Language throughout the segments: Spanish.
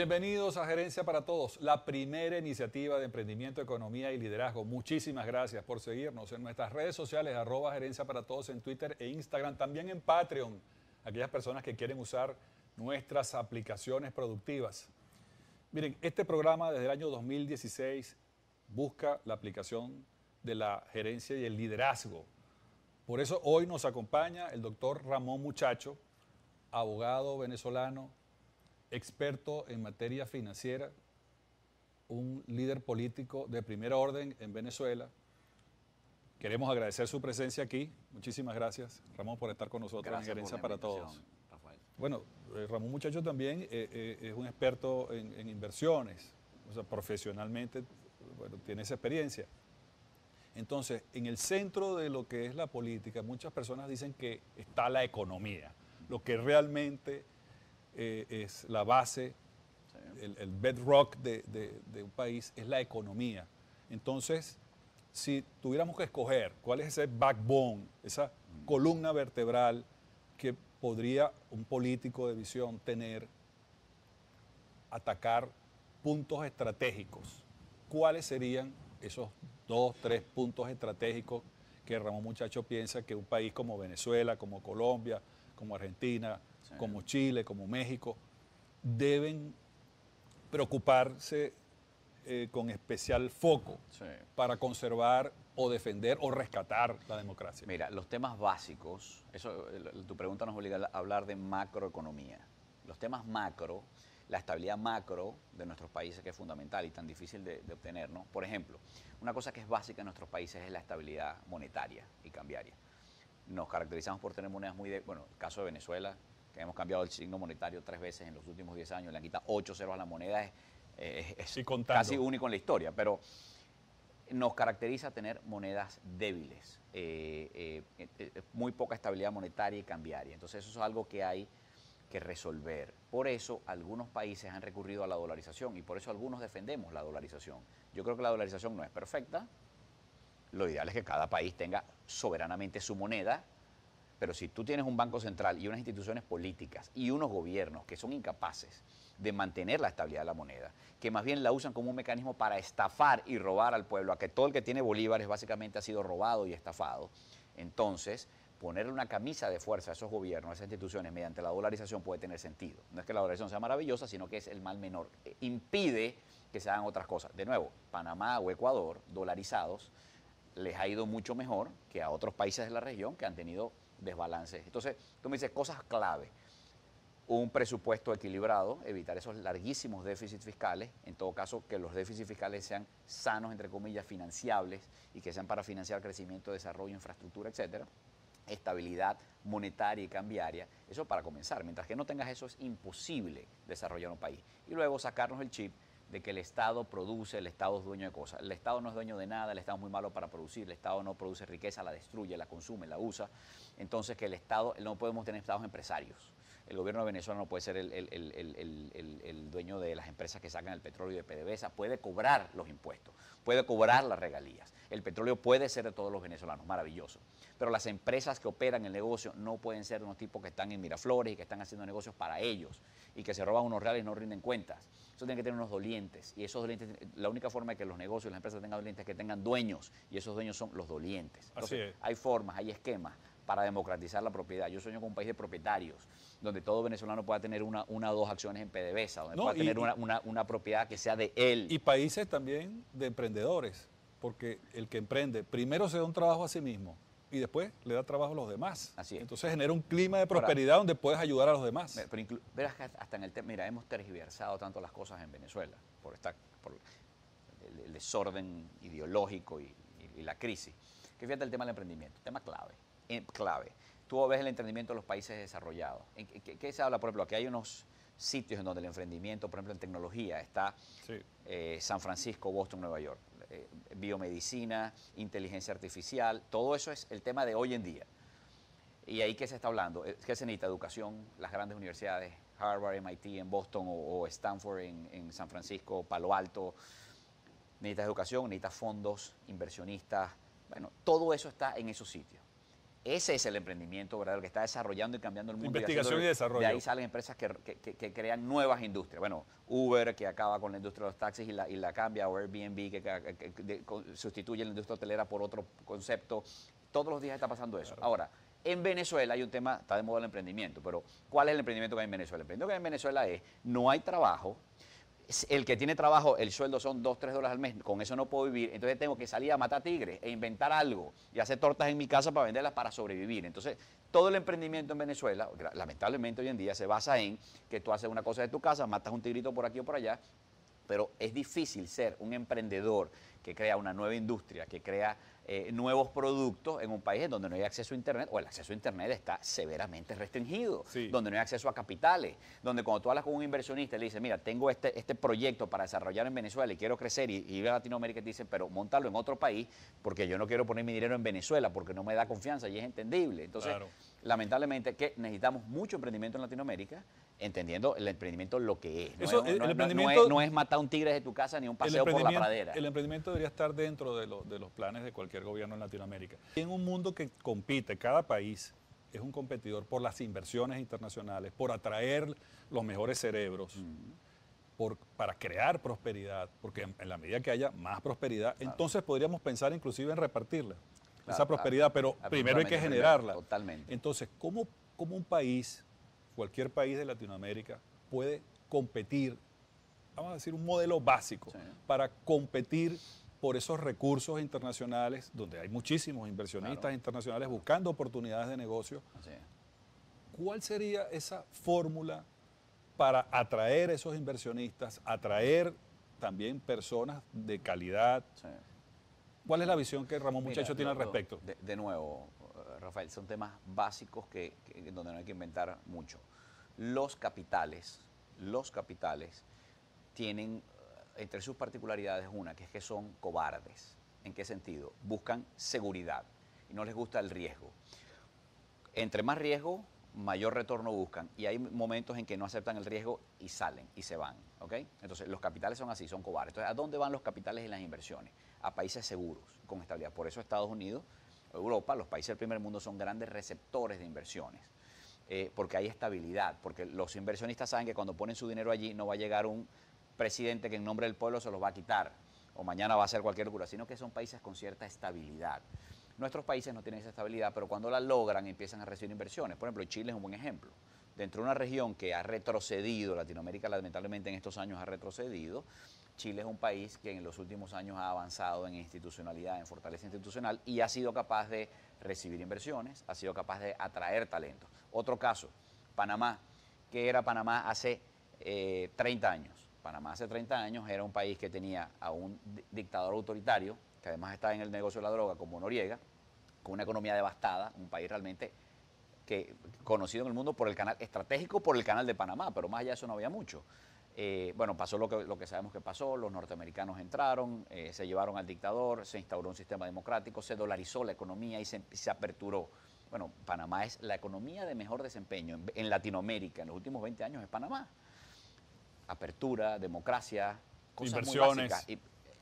Bienvenidos a Gerencia para Todos, la primera iniciativa de emprendimiento, economía y liderazgo. Muchísimas gracias por seguirnos en nuestras redes sociales, @Gerencia para Todos en Twitter e Instagram, también en Patreon, aquellas personas que quieren usar nuestras aplicaciones productivas. Miren, este programa desde el año 2016 busca la aplicación de la gerencia y el liderazgo. Por eso hoy nos acompaña el doctor Ramón Muchacho, abogado venezolano, experto en materia financiera, un líder político de primer orden en Venezuela. Queremos agradecer su presencia aquí. Muchísimas gracias, Ramón, por estar con nosotros en Gerencia para Todos. Rafael. Bueno, Ramón Muchacho también es un experto en inversiones, o sea, profesionalmente, bueno, tiene esa experiencia. Entonces, en el centro de lo que es la política, muchas personas dicen que está la economía, lo que realmente es la base, el bedrock de un país es la economía. Entonces, si tuviéramos que escoger cuál es ese backbone, esa columna vertebral que podría un político de visión tener, atacar puntos estratégicos, ¿cuáles serían esos 2, 3 puntos estratégicos que Ramón Muchacho piensa que un país como Venezuela, como Colombia, como Argentina, como Chile, como México, deben preocuparse con especial foco para conservar o defender o rescatar la democracia? Mira, los temas básicos, tu pregunta nos obliga a hablar de macroeconomía. Los temas macro, la estabilidad macro de nuestros países, que es fundamental y tan difícil de obtener, ¿no? Por ejemplo, una cosa que es básica en nuestros países es la estabilidad monetaria y cambiaria. Nos caracterizamos por tener monedas bueno, el caso de Venezuela, que hemos cambiado el signo monetario 3 veces en los últimos 10 años, le han quitado 8 ceros a la moneda, es casi único en la historia, pero nos caracteriza tener monedas débiles, muy poca estabilidad monetaria y cambiaria. Entonces eso es algo que hay que resolver. Por eso algunos países han recurrido a la dolarización y por eso algunos defendemos la dolarización. Yo creo que la dolarización no es perfecta. Lo ideal es que cada país tenga soberanamente su moneda, pero si tú tienes un banco central y unas instituciones políticas y unos gobiernos que son incapaces de mantener la estabilidad de la moneda, que más bien la usan como un mecanismo para estafar y robar al pueblo, a que todo el que tiene bolívares básicamente ha sido robado y estafado, entonces ponerle una camisa de fuerza a esos gobiernos, a esas instituciones mediante la dolarización puede tener sentido. No es que la dolarización sea maravillosa, sino que es el mal menor. Impide que se hagan otras cosas. De nuevo, Panamá o Ecuador, dolarizados, les ha ido mucho mejor que a otros países de la región que han tenido desbalances. Entonces, tú me dices cosas clave. Un presupuesto equilibrado, evitar esos larguísimos déficits fiscales, en todo caso que los déficits fiscales sean sanos, entre comillas, financiables y que sean para financiar crecimiento, desarrollo, infraestructura, etcétera. Estabilidad monetaria y cambiaria, eso para comenzar. Mientras que no tengas eso es imposible desarrollar un país. Y luego sacarnos el chip de que el Estado produce, el Estado es dueño de cosas. El Estado no es dueño de nada, el Estado es muy malo para producir, el Estado no produce riqueza, la destruye, la consume, la usa. Entonces que el Estado, no podemos tener estados empresarios. El gobierno de Venezuela no puede ser el dueño de las empresas que sacan el petróleo de PDVSA, puede cobrar los impuestos, puede cobrar las regalías. El petróleo puede ser de todos los venezolanos, maravilloso. Pero las empresas que operan el negocio no pueden ser de unos tipos que están en Miraflores y que están haciendo negocios para ellos y que se roban unos reales y no rinden cuentas. Eso tiene que tener unos dolientes y esos dolientes, la única forma de que los negocios y las empresas tengan dolientes es que tengan dueños y esos dueños son los dolientes. Entonces, hay formas, hay esquemas para democratizar la propiedad. Yo sueño con un país de propietarios, donde todo venezolano pueda tener una o dos acciones en PDVSA, donde pueda tener una propiedad que sea de él. Y países también de emprendedores, porque el que emprende primero se da un trabajo a sí mismo y después le da trabajo a los demás. Así es. Entonces genera un clima de prosperidad donde puedes ayudar a los demás. Pero verás que hasta en el tema, mira, hemos tergiversado tanto las cosas en Venezuela por el desorden ideológico y la crisis. Que fíjate el tema del emprendimiento, tema clave. Tú ves el emprendimiento de los países desarrollados. ¿Qué se habla? Por ejemplo, aquí hay unos sitios en donde el emprendimiento, por ejemplo, en tecnología, está San Francisco, Boston, Nueva York. Biomedicina, inteligencia artificial, todo eso es el tema de hoy en día. ¿Y ahí qué se está hablando? ¿Qué se necesita? Educación, las grandes universidades, Harvard, MIT en Boston o Stanford en San Francisco, Palo Alto. Necesitas educación, necesitas fondos, inversionistas. Bueno, todo eso está en esos sitios. Ese es el emprendimiento verdadero que está desarrollando y cambiando el mundo. Investigación y desarrollo. De ahí salen empresas que crean nuevas industrias. Bueno, Uber, que acaba con la industria de los taxis y la cambia, o Airbnb, que sustituye la industria hotelera por otro concepto. Todos los días está pasando eso. Claro. Ahora, en Venezuela hay un tema, está de moda el emprendimiento, pero ¿cuál es el emprendimiento que hay en Venezuela? El emprendimiento que hay en Venezuela es, no hay trabajo. El que tiene trabajo, el sueldo son $2-3 al mes, con eso no puedo vivir, entonces tengo que salir a matar tigres e inventar algo y hacer tortas en mi casa para venderlas para sobrevivir. Entonces, todo el emprendimiento en Venezuela, lamentablemente hoy en día, se basa en que tú haces una cosa de tu casa, matas un tigrito por aquí o por allá, pero es difícil ser un emprendedor que crea una nueva industria, que crea nuevos productos en un país en donde no hay acceso a Internet, o el acceso a Internet está severamente restringido, Sí. donde no hay acceso a capitales, donde cuando tú hablas con un inversionista y le dices, mira, tengo este proyecto para desarrollar en Venezuela y quiero crecer y ir a Latinoamérica, y te dicen, pero montalo en otro país porque yo no quiero poner mi dinero en Venezuela porque no me da confianza y es entendible. Entonces, Claro. lamentablemente, que necesitamos mucho emprendimiento en Latinoamérica, entendiendo el emprendimiento lo que es. Eso, No el emprendimiento- no es matar un tigre de tu casa ni un paseo por la pradera. El emprendimiento debería estar dentro de los planes de cualquier gobierno en Latinoamérica. En un mundo que compite, cada país es un competidor por las inversiones internacionales, por atraer los mejores cerebros, para crear prosperidad, porque en la medida que haya más prosperidad, entonces podríamos pensar inclusive en repartirla, esa Claro, prosperidad, pero primero hay que absolutamente, generarla. totalmente. Entonces, ¿cómo un país, cualquier país de Latinoamérica, puede competir, vamos a decir, un modelo básico Sí. para competir por esos recursos internacionales, donde hay muchísimos inversionistas Claro. internacionales buscando oportunidades de negocio? Así es. ¿Cuál sería esa fórmula para atraer esos inversionistas, atraer también personas de calidad? Sí. ¿Cuál es la visión que Ramón Mira, Muchacho tiene al respecto? De nuevo, Rafael, son temas básicos donde no hay que inventar mucho. Los capitales tienen entre sus particularidades una, que es que son cobardes. ¿En qué sentido? Buscan seguridad y no les gusta el riesgo. Entre más riesgo, mayor retorno buscan. Y hay momentos en que no aceptan el riesgo y salen y se van. ¿Ok? Entonces, los capitales son así, son cobardes. Entonces, ¿a dónde van los capitales y las inversiones? A países seguros, con estabilidad. Por eso Estados Unidos, Europa, los países del primer mundo son grandes receptores de inversiones. Porque hay estabilidad, porque los inversionistas saben que cuando ponen su dinero allí no va a llegar un presidente que en nombre del pueblo se los va a quitar, o mañana va a hacer cualquier locura, sino que son países con cierta estabilidad. Nuestros países no tienen esa estabilidad, pero cuando la logran empiezan a recibir inversiones. Por ejemplo, Chile es un buen ejemplo. Dentro de una región que ha retrocedido, Latinoamérica lamentablemente en estos años ha retrocedido, Chile es un país que en los últimos años ha avanzado en institucionalidad, en fortaleza institucional y ha sido capaz de recibir inversiones, ha sido capaz de atraer talentos. Otro caso, Panamá. ¿Qué era Panamá hace 30 años? Panamá hace 30 años era un país que tenía a un dictador autoritario, que además está en el negocio de la droga, como Noriega, con una economía devastada, un país realmente conocido en el mundo por el canal estratégico, por el canal de Panamá, pero más allá de eso no había mucho. Bueno, pasó lo que sabemos que pasó, los norteamericanos entraron, se llevaron al dictador, se instauró un sistema democrático, se dolarizó la economía y se aperturó. Bueno, Panamá es la economía de mejor desempeño en Latinoamérica en los últimos 20 años, es Panamá. Apertura, democracia, cosas Inversiones. muy básicas. Y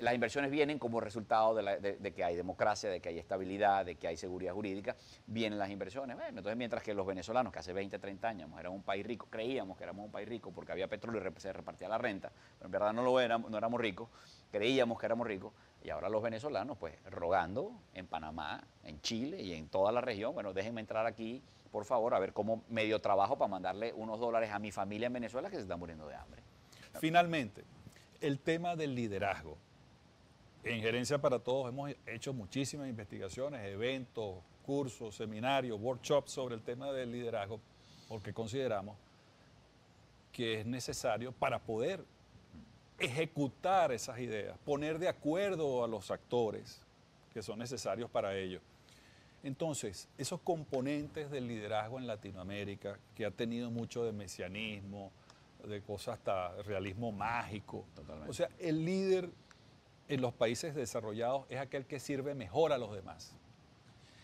las inversiones vienen como resultado de que hay democracia, de que hay estabilidad, de que hay seguridad jurídica, vienen las inversiones. Bueno, entonces, mientras que los venezolanos, que hace 20, 30 años éramos un país rico, creíamos que éramos un país rico porque había petróleo y se repartía la renta, pero en verdad no éramos ricos, creíamos que éramos ricos, y ahora los venezolanos, pues, rogando en Panamá, en Chile y en toda la región, bueno, déjenme entrar aquí, por favor, a ver cómo medio trabajo para mandarle unos dólares a mi familia en Venezuela que se está muriendo de hambre. Finalmente, el tema del liderazgo. En Gerencia para Todos hemos hecho muchísimas investigaciones, eventos, cursos, seminarios, workshops sobre el tema del liderazgo, porque consideramos que es necesario para poder ejecutar esas ideas, poner de acuerdo a los actores que son necesarios para ello. Entonces, esos componentes del liderazgo en Latinoamérica, que ha tenido mucho de mesianismo, de cosas hasta realismo mágico. Totalmente. O sea, el líder en los países desarrollados es aquel que sirve mejor a los demás.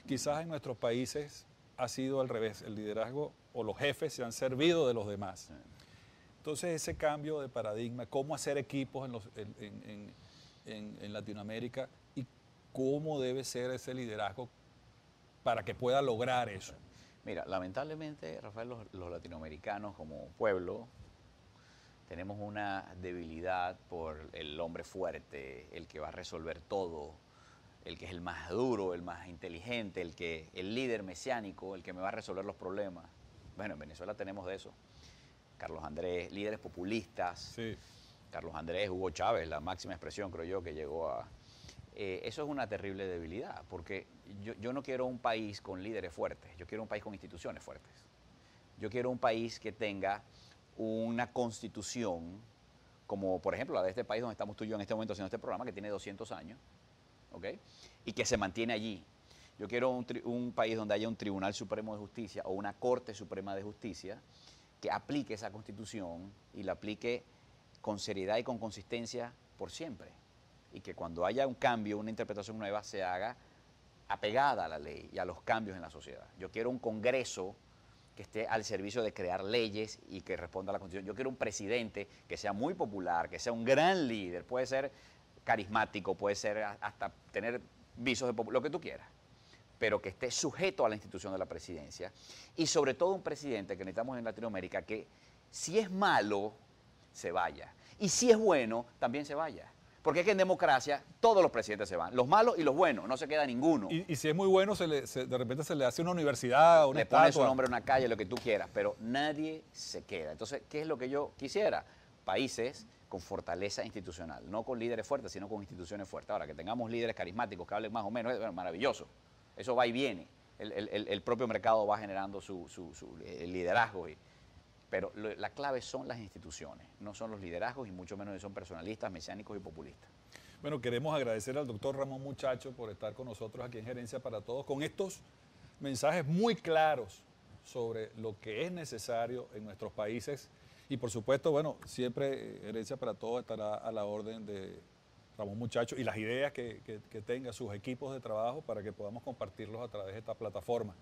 Quizás en nuestros países ha sido al revés, el liderazgo o los jefes se han servido de los demás. Entonces ese cambio de paradigma, cómo hacer equipos en Latinoamérica y cómo debe ser ese liderazgo para que pueda lograr eso? Mira, lamentablemente, Rafael, los latinoamericanos como pueblo tenemos una debilidad por el hombre fuerte, el que va a resolver todo, el que es el más duro, el más inteligente, el líder mesiánico, el que me va a resolver los problemas. Bueno, en Venezuela tenemos de eso. Carlos Andrés, líderes populistas. Sí. Carlos Andrés, Hugo Chávez, la máxima expresión, creo yo, que llegó a... eso es una terrible debilidad, porque yo no quiero un país con líderes fuertes, yo quiero un país con instituciones fuertes. Yo quiero un país que tenga una constitución, como por ejemplo la de este país donde estamos tú y yo en este momento haciendo este programa, que tiene 200 años, ¿ok? Y que se mantiene allí. Yo quiero un país donde haya un Tribunal Supremo de Justicia o una Corte Suprema de Justicia que aplique esa constitución y la aplique con seriedad y con consistencia por siempre. Y que cuando haya un cambio, una interpretación nueva, se haga apegada a la ley y a los cambios en la sociedad. Yo quiero un Congreso que esté al servicio de crear leyes y que responda a la Constitución. Yo quiero un presidente que sea muy popular, que sea un gran líder, puede ser carismático, puede ser hasta tener visos de lo que tú quieras, pero que esté sujeto a la institución de la presidencia y sobre todo un presidente que necesitamos en Latinoamérica que si es malo, se vaya. Y si es bueno, también se vaya. Porque es que en democracia todos los presidentes se van, los malos y los buenos, no se queda ninguno. Y si es muy bueno, de repente se le hace una universidad, una estatua. Le pone su nombre en una calle, lo que tú quieras, pero nadie se queda. Entonces, ¿qué es lo que yo quisiera? Países con fortaleza institucional, no con líderes fuertes, sino con instituciones fuertes. Ahora, que tengamos líderes carismáticos que hablen más o menos, es maravilloso. Eso va y viene. El propio mercado va generando su liderazgo. Pero la clave son las instituciones, no son los liderazgos y mucho menos son personalistas, mesiánicos y populistas. Bueno, queremos agradecer al doctor Ramón Muchacho por estar con nosotros aquí en Gerencia para Todos con estos mensajes muy claros sobre lo que es necesario en nuestros países. Y por supuesto, bueno, siempre Gerencia para Todos estará a la orden de Ramón Muchacho y las ideas que tenga sus equipos de trabajo para que podamos compartirlos a través de esta plataforma.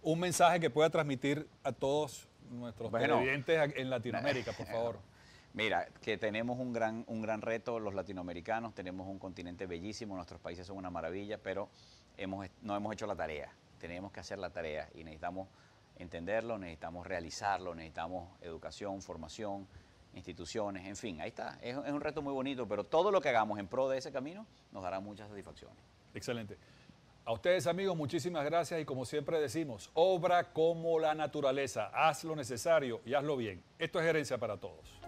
Un mensaje que pueda transmitir a todos nuestros televidentes en Latinoamérica, por favor. Mira, que tenemos un gran reto los latinoamericanos, tenemos un continente bellísimo, nuestros países son una maravilla, pero no hemos hecho la tarea. Tenemos que hacer la tarea y necesitamos entenderlo, necesitamos realizarlo, necesitamos educación, formación, instituciones, en fin, ahí está. Es un reto muy bonito, pero todo lo que hagamos en pro de ese camino nos dará muchas satisfacciones. Excelente. A ustedes, amigos, muchísimas gracias y como siempre decimos, obra como la naturaleza, haz lo necesario y hazlo bien. Esto es Gerencia para Todos.